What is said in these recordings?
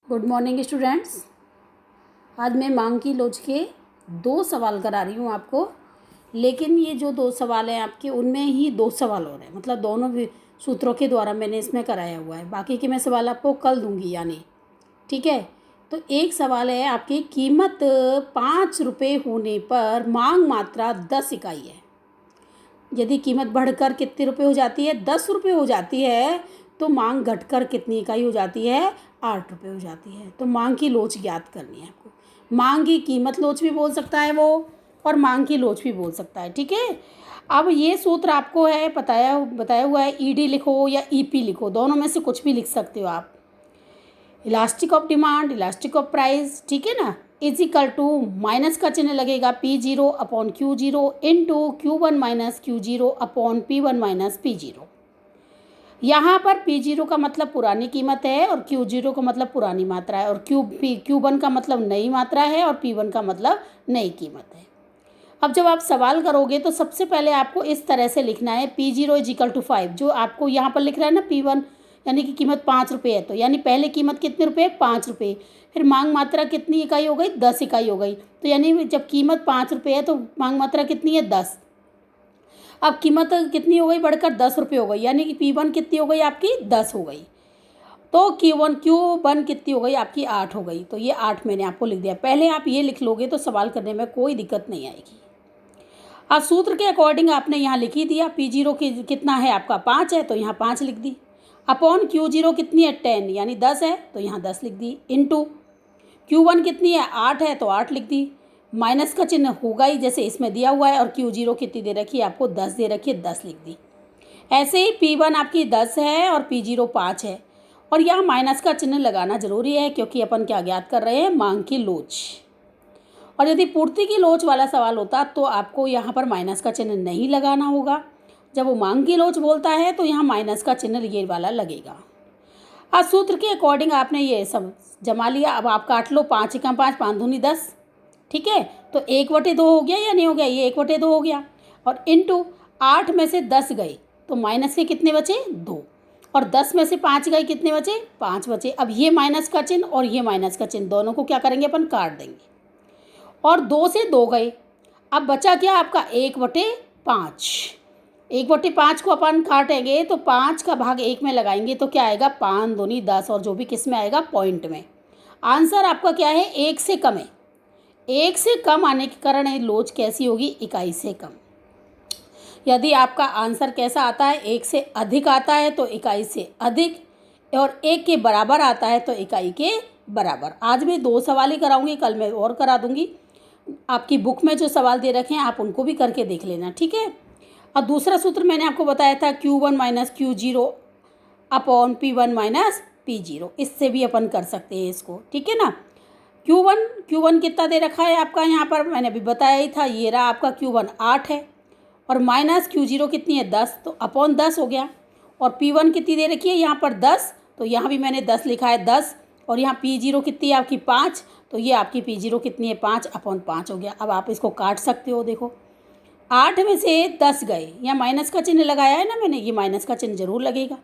Good morning students. आज मैं मांग की लोच के 2 सवाल करा रही हूँ आपको, लेकिन ये जो 2 सवाल हैं आपके उनमें ही 2 सवाल और हैं, मतलब दोनों भी सूत्रों के द्वारा मैंने इसमें कराया हुआ है। बाकी के मैं सवाल आपको कल दूंगी यानी, ठीक है। तो एक सवाल है आपकी, कीमत 5 रुपये होने पर मांग मात्रा 10 इकाई है। यदि कीमत बढ़कर कितने रुपये हो जाती है, 10 रुपये हो जाती है, तो मांग घटकर कितनी इकाई हो जाती है, 8 रुपये हो जाती है। तो मांग की लोच ज्ञात करनी है आपको। मांग की कीमत लोच भी बोल सकता है वो, और मांग की लोच भी बोल सकता है, ठीक है। अब ये सूत्र आपको है बताया हुआ है, ईडी लिखो या ईपी लिखो, दोनों में से कुछ भी लिख सकते हो आप। Elastic of demand, elastic of price, ठीक है ना, इज इक्वल टू माइनस का चिन्ह लगेगा P0 upon Q0 into Q1 minus Q0 upon P1 minus P0। यहाँ पर P0 का मतलब पुरानी कीमत है और Q0 का मतलब पुरानी मात्रा है, और Q1 का मतलब नई मात्रा है और P1 का मतलब नई कीमत है। अब जब आप सवाल करोगे तो सबसे पहले आपको इस तरह से लिखना है, P0 इज इक्वल टू 5, जो आपको यहाँ पर लिख रहा है ना P1, यानी कि कीमत 5 रुपये है, तो यानी पहले कीमत कितने रुपये, 5 रुपये। फिर मांग मात्रा कितनी इकाई हो गई, 10 इकाई हो गई। तो यानी जब कीमत 5 रुपये है तो मांग मात्रा कितनी है, 10। अब कीमत कितनी हो गई, बढ़कर 10 रुपये हो गई, यानी कि P1 कितनी हो गई आपकी, 10 हो गई। तो Q1 कितनी हो गई आपकी, 8 हो गई। तो ये 8 मैंने आपको लिख दिया। पहले आप ये लिख लोगे तो सवाल करने में कोई दिक्कत नहीं आएगी। अब सूत्र के अकॉर्डिंग आपने यहाँ लिख ही दिया, P0 कितना है आपका, 5 है, तो यहाँ 5 लिख दी। अपॉन Q0 कितनी है, 10 यानी 10 है, तो यहाँ 10 लिख दी। इंटू Q1 कितनी है, 8 है, तो 8 लिख दी। माइनस का चिन्ह होगा ही जैसे इसमें दिया हुआ है, और Q0 कितनी दे रखी है आपको, 10 दे रखी है, 10 लिख दी। ऐसे ही P1 आपकी 10 है और P0 5 है, और यहाँ माइनस का चिन्ह लगाना जरूरी है क्योंकि अपन क्या ज्ञात कर रहे हैं, मांग की लोच। और यदि पूर्ति की लोच वाला सवाल होता तो आपको यहाँ पर माइनस का चिन्ह नहीं लगाना होगा। जब वो मांग की लोच बोलता है तो यहाँ माइनस का चिन्ह ये वाला लगेगा। आज सूत्र के अकॉर्डिंग आपने ये सब जमा लिया। अब आप काट लो, 5 एकम 5, 5 दूनी 10, ठीक है। तो 1/2 हो गया या नहीं हो गया, ये 1/2 हो गया। और इंटू 8 में से 10 गए तो माइनस के कितने बचे, 2, और 10 में से 5 गए, कितने बचे, 5 बचे। अब ये माइनस का चिन्ह और ये माइनस का चिन्ह दोनों को क्या करेंगे, अपन काट देंगे, और 2 से 2 गए। अब बचा क्या आपका, 1/5। 1/5 को अपन काटेंगे तो 5 का भाग 1 में लगाएंगे तो क्या आएगा, 5 दूनी 10, और जो भी किस में आएगा, पॉइंट में। आंसर आपका क्या है, 1 से कम है। 1 से कम आने के कारण ये लोच कैसी होगी, इकाई से कम। यदि आपका आंसर कैसा आता है, 1 से अधिक आता है तो इकाई से अधिक, और 1 के बराबर आता है तो इकाई के बराबर। आज मैं 2 सवाल ही कराऊंगी, कल मैं और करा दूंगी। आपकी बुक में जो सवाल दे रखे हैं आप उनको भी करके देख लेना, ठीक है। और दूसरा सूत्र मैंने आपको बताया था, Q1 minus Q0 upon P1 minus P0, इससे भी अपन कर सकते हैं इसको, ठीक है ना। Q1 कितना दे रखा है आपका, यहाँ पर मैंने अभी बताया ही था, ये रहा आपका Q1 8 है, और माइनस Q0 कितनी है, 10, तो अपॉन 10 हो गया। और P1 कितनी दे रखी है यहाँ पर, 10, तो यहाँ भी मैंने 10 लिखा है, 10, और यहाँ P0 कितनी है आपकी, 5, तो ये आपकी P0 कितनी है, 5 अपॉन 5 हो गया। अब आप इसको काट सकते हो, देखो 8 में से 10 गए, यहाँ माइनस का चिन्ह लगाया है ना मैंने, ये माइनस का चिन्ह जरूर लगेगा।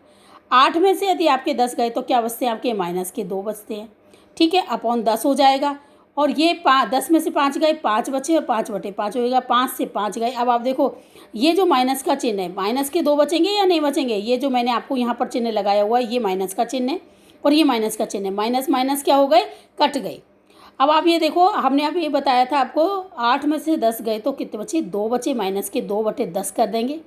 8 में से यदि आपके 10 गए तो क्या बचते हैं आपके, माइनस के 2 बचते हैं, ठीक है, अपॉन 10 हो जाएगा। और ये 10 में से 5 गए, 5 बचे, और 5/5 होएगा, 5 से 5 गए। अब आप देखो ये जो माइनस का चिन्ह है, माइनस के 2 बचेंगे या नहीं बचेंगे, ये जो मैंने आपको यहाँ पर चिन्ह लगाया हुआ है ये माइनस का चिन्ह है, और ये माइनस का चिन्ह है, माइनस माइनस क्या हो गए, कट गए। अब आप ये देखो, हमने अभी ये बताया था आपको, 8 में से 10 गए तो कितने बचे, 2 बचे, माइनस के 2/10 कर देंगे।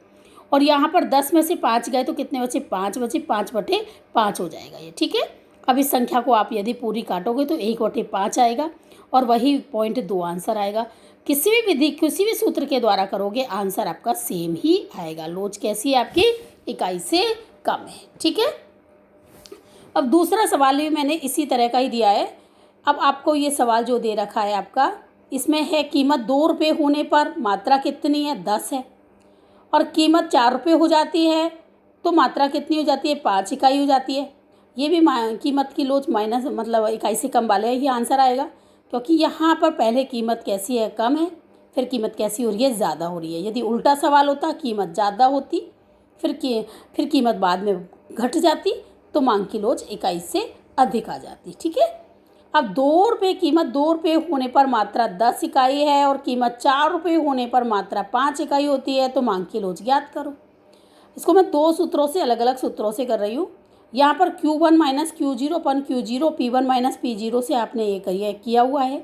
और यहाँ पर 10 में से 5 गए तो कितने बचे, 5 बचे, 5/5 हो जाएगा ये, ठीक है। अब इस संख्या को आप यदि पूरी काटोगे तो 1/5 आएगा, और वही 0.2 आंसर आएगा। किसी भी विधि, किसी भी सूत्र के द्वारा करोगे आंसर आपका सेम ही आएगा। लोच कैसी है आपकी, इकाई से कम है, ठीक है। अब दूसरा सवाल भी मैंने इसी तरह का ही दिया है। अब आपको ये सवाल जो दे रखा है आपका, इसमें है कीमत 2 रुपये होने पर मात्रा कितनी है, 10 है, और कीमत 4 रुपये हो जाती है तो मात्रा कितनी हो जाती है, 5 इकाई हो जाती है। ये भी कीमत की लोच माइनस मतलब इकाई से कम वाले ही आंसर आएगा, क्योंकि यहाँ पर पहले कीमत कैसी है, कम है, फिर कीमत कैसी हो रही है, ज़्यादा हो रही है। यदि उल्टा सवाल होता, कीमत ज़्यादा होती, फिर कीमत बाद में घट जाती, तो मांग की लोच इकाई से अधिक आ जाती, ठीक है। अब 2 रुपये कीमत, 2 रुपये होने पर मात्रा 10 इकाई है और कीमत 4 रुपये होने पर मात्रा 5 इकाई होती है, तो मांग की लोच ज्ञात करो। इसको मैं 2 सूत्रों से, अलग अलग सूत्रों से कर रही हूँ। यहाँ पर Q1 माइनस Q0 अपन Q0, P1 माइनस P0 से आपने ये किया हुआ है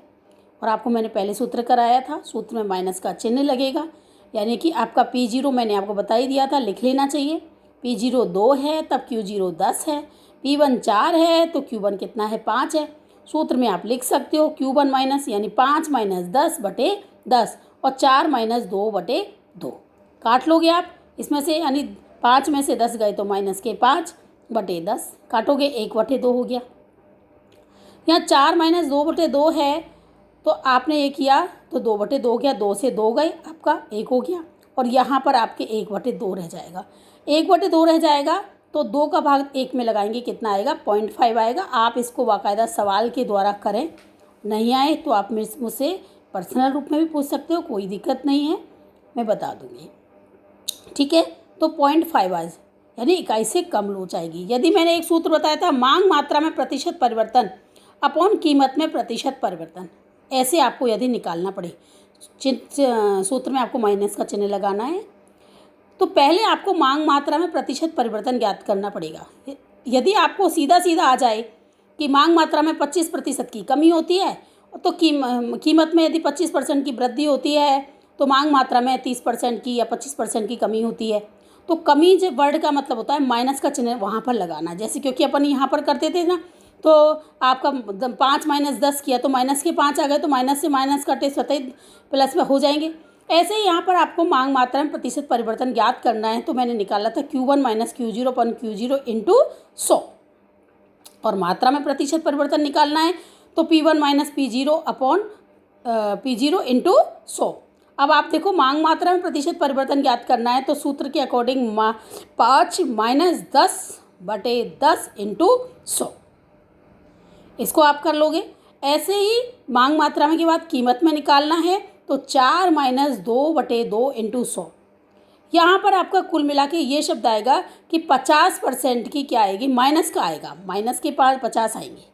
और आपको मैंने पहले सूत्र कराया था। सूत्र में माइनस का चिन्ह लगेगा, यानी कि आपका P0 मैंने आपको बता ही दिया था, लिख लेना चाहिए। P0 2 है तब Q0 10 है, P1 4 है तो Q1 कितना है, 5 है। सूत्र में आप लिख सकते हो Q1 माइनस यानी 5 माइनस 10 बटे 10 और 4 माइनस 2 बटे 2 काट लोगे आप इसमें से, यानी 5 में से 10 गए तो माइनस के 5 बटे 10 काटोगे, 1 बटे 2 हो गया। यहाँ 4 माइनस 2 बटे 2 है तो आपने ये किया तो 2 बटे 2 गया, 2 से 2 गए, आपका 1 हो गया और यहाँ पर आपके 1 बटे 2 रह जाएगा। 1 बटे 2 रह जाएगा तो 2 का भाग 1 में लगाएंगे, कितना आएगा, 0.5 आएगा। आप इसको बाकायदा सवाल के द्वारा करें, नहीं आए तो आप मुझसे पर्सनल रूप में भी पूछ सकते हो, कोई दिक्कत नहीं है, मैं बता दूँगी। ठीक है, तो 0.5 आज यानी इकाई से कम लोच आएगी। यदि मैंने एक सूत्र बताया था, मांग मात्रा में प्रतिशत परिवर्तन अपॉन कीमत में प्रतिशत परिवर्तन, ऐसे आपको यदि निकालना पड़े, सूत्र में आपको माइनस का चिन्ह लगाना है, तो पहले आपको मांग मात्रा में प्रतिशत परिवर्तन ज्ञात करना पड़ेगा। यदि आपको सीधा सीधा आ जाए कि मांग मात्रा में 25% की कमी होती है, तो कीमत में यदि 25% की वृद्धि होती है तो मांग मात्रा में 30% की या 25% की कमी होती है। तो कमी जो वर्ड का मतलब होता है, माइनस का चिन्ह वहाँ पर लगाना। जैसे क्योंकि अपन यहाँ पर करते थे ना, तो आपका 5 माइनस 10 किया तो माइनस के 5 आ गए, तो माइनस से माइनस कटे स्वतः प्लस में हो जाएंगे। ऐसे ही यहाँ पर आपको मांग मात्रा में प्रतिशत परिवर्तन ज्ञात करना है, तो मैंने निकाला था Q1 माइनस Q0 अपन Q0 इंटू 100, और मात्रा में प्रतिशत परिवर्तन निकालना है तो P1 minus P0 upon P0 into 100। अब आप देखो, मांग मात्रा में प्रतिशत परिवर्तन ज्ञात करना है तो सूत्र के अकॉर्डिंग 5 माइनस 10 बटे 10 इंटू 100, इसको आप कर लोगे। ऐसे ही मांग मात्रा में के बाद कीमत में निकालना है तो 4 माइनस 2 बटे 2 इंटू 100। यहाँ पर आपका कुल मिला के ये शब्द आएगा कि 50% की क्या आएगी, माइनस का आएगा, माइनस के पास 50 आएंगे,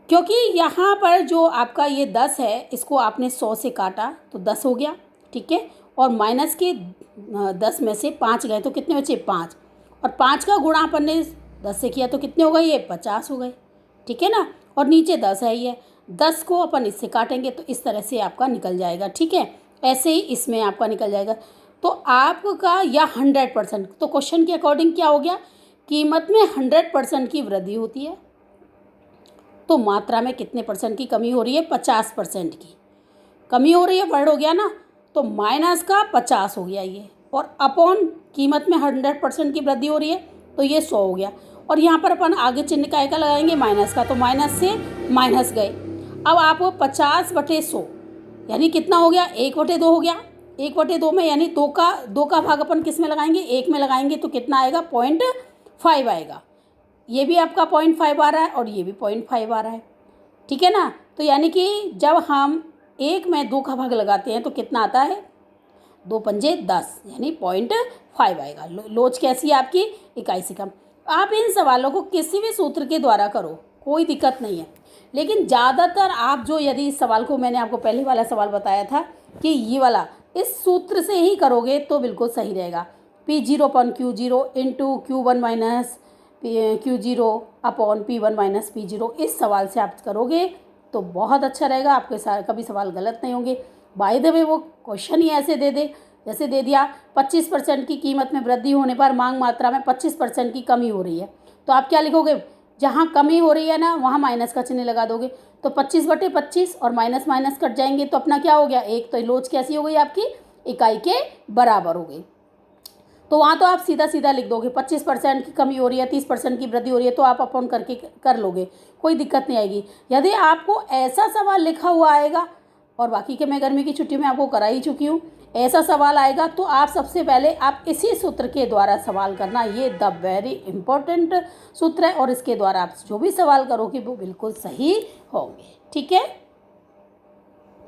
क्योंकि यहाँ पर जो आपका ये 10 है, इसको आपने 100 से काटा तो 10 हो गया। ठीक है, और माइनस के 10 में से 5 गए तो कितने बचे, 5, और 5 का गुणा अपन ने 10 से किया तो कितने हो गए, ये 50 हो गए। ठीक है ना, और नीचे 10 है, ये 10 को अपन इससे काटेंगे तो इस तरह से आपका निकल जाएगा। ठीक है, ऐसे ही इसमें आपका निकल जाएगा। तो आपका या 100%, तो क्वेश्चन के अकॉर्डिंग क्या हो गया, कीमत में 100% की वृद्धि होती है तो मात्रा में कितने परसेंट की कमी हो रही है, 50% की कमी हो रही है, वर्ड हो गया ना, तो माइनस का 50 हो गया ये, और अपॉन कीमत में 100% की वृद्धि हो रही है तो ये 100 हो गया। और यहाँ पर अपन आगे चिन्ह काय का लगाएंगे, माइनस का, तो माइनस से माइनस गए। अब आप 50 बटे 100 यानी कितना हो गया, 1 बटे 2 हो गया। 1 बटे 2 में यानी 2 का भाग अपन किस में लगाएंगे, 1 में लगाएंगे तो कितना आएगा, 0.5 आएगा। ये भी आपका 0.5 आ रहा है और ये भी 0.5 आ रहा है। ठीक है ना, तो यानी कि जब हम 1 में 2 का भाग लगाते हैं तो कितना आता है, 2 पंजे 10 यानी 0.5 आएगा। लोच कैसी है आपकी, इकाई से कम। आप इन सवालों को किसी भी सूत्र के द्वारा करो, कोई दिक्कत नहीं है, लेकिन ज़्यादातर आप जो, यदि इस सवाल को मैंने आपको पहले वाला सवाल बताया था कि ये वाला इस सूत्र से ही करोगे तो बिल्कुल सही रहेगा। P0 upon Q0 into Q1 minus Q0 upon P1 minus P0, इस सवाल से आप करोगे तो बहुत अच्छा रहेगा, आपके साथ कभी सवाल गलत नहीं होंगे। बाय द वे वो क्वेश्चन ही ऐसे दे दे, जैसे दे दिया 25% की कीमत में वृद्धि होने पर मांग मात्रा में 25% की कमी हो रही है, तो आप क्या लिखोगे, जहाँ कमी हो रही है ना वहाँ माइनस का चिन्ह लगा दोगे, तो 25 बटे 25 और माइनस माइनस कट जाएंगे तो अपना क्या हो गया, 1। तो लोच कैसी हो गई आपकी, इकाई के बराबर हो गई। तो वहाँ तो आप सीधा सीधा लिख दोगे, 25% की कमी हो रही है, 30% की वृद्धि हो रही है, तो आप अपॉन करके कर लोगे, कोई दिक्कत नहीं आएगी। यदि आपको ऐसा सवाल लिखा हुआ आएगा, और बाकी के मैं गर्मी की छुट्टी में आपको करा ही चुकी हूँ, ऐसा सवाल आएगा तो आप सबसे पहले आप इसी सूत्र के द्वारा सवाल करना, ये द वेरी इंपॉर्टेंट सूत्र है, और इसके द्वारा आप जो भी सवाल करोगे वो बिल्कुल सही होंगे। ठीक है।